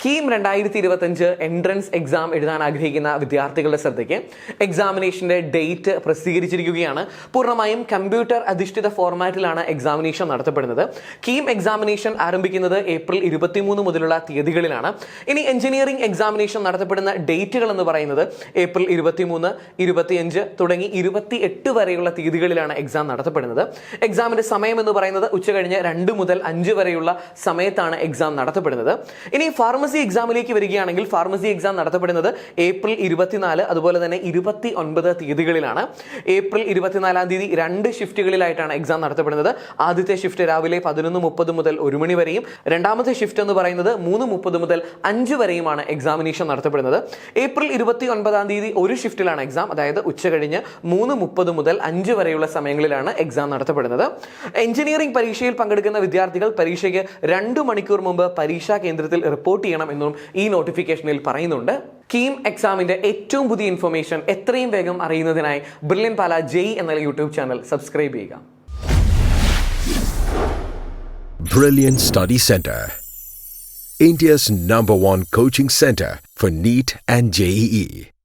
KEAM 2025 entrance exam എഴുതാൻ ആഗ്രഹിക്കുന്ന വിദ്യാർത്ഥികളുടെ ശ്രദ്ധയ്ക്ക് എക്സാമിനേഷന്റെ ഡേറ്റ് പ്രസിദ്ധീകരിച്ചിരിക്കുകയാണ്. പൂർണ്ണമായും കമ്പ്യൂട്ടർ അധിഷ്ഠിത ഫോർമാറ്റിലാണ് എക്സാമിനേഷൻ നടത്തപ്പെടുന്നത്. കീം എക്സാമിനേഷൻ ആരംഭിക്കുന്നത് ഏപ്രിൽ 23 മുതലുള്ള തീയതികളിലാണ്. ഇനി എഞ്ചിനീയറിംഗ് എക്സാമിനേഷൻ നടത്തപ്പെടുന്ന ഡേറ്റുകൾ എന്ന് പറയുന്നത് ഏപ്രിൽ 23, 25 തുടങ്ങി 28 വരെയുള്ള തീയതികളിലാണ് എക്സാം നടത്തപ്പെടുന്നത്. എക്സാമിന്റെ സമയം എന്ന് പറയുന്നത് ഉച്ചകഴിഞ്ഞ് 2 മുതൽ 5 വരെയുള്ള സമയത്താണ് എക്സാം നടത്തപ്പെടുന്നത്. ഇനി ഫാർമസി എക്സാമിലേക്ക് വരികയാണെങ്കിൽ ഫാർമസി എക്സാം നടത്തപ്പെടുന്നത് ഏപ്രിൽ 24 അതുപോലെ തന്നെ 29 തീയതികളിലാണ്. ഏപ്രിൽ 24 തീയതി 2 ഷിഫ്റ്റുകളിലായിട്ടാണ് എക്സാം നടത്തപ്പെടുന്നത്. ആദ്യത്തെ ഷിഫ്റ്റ് രാവിലെ 11:30 മുതൽ 1 മണി വരെയും രണ്ടാമത്തെ ഷിഫ്റ്റ് എന്ന് പറയുന്നത് 3:30 മുതൽ 5 വരെയുമാണ് എക്സാമിനേഷൻ നടത്തപ്പെടുന്നത്. ഏപ്രിൽ 29 തീയതി ഒരു ഷിഫ്റ്റിലാണ് എക്സാം, അതായത് ഉച്ചകഴിഞ്ഞ് 3:30 മുതൽ 5 വരെയുള്ള സമയങ്ങളിലാണ് എക്സാം നടത്തപ്പെടുന്നത്. എഞ്ചിനീയറിംഗ് പരീക്ഷയിൽ പങ്കെടുക്കുന്ന വിദ്യാർത്ഥികൾ പരീക്ഷയ്ക്ക് 2 മണിക്കൂർ മുമ്പ് പരീക്ഷാ കേന്ദ്രത്തിൽ റിപ്പോർട്ട് ചെയ്യണം എന്നും ഈ നോട്ടിഫിക്കേഷനിൽ പറയുന്നുണ്ട്. കീം എക്സാമിന്റെ ഏറ്റവും പുതിയ ഇൻഫർമേഷൻ എത്രയും വേഗം അറിയുന്നതിനായി ബ്രില്യൻ പാല ജെഇ എന്ന യൂട്യൂബ് ചാനൽ സബ്സ്ക്രൈബ് ചെയ്യുക. Brilliant Study Center, India's #1 coaching center for NEET and JEE.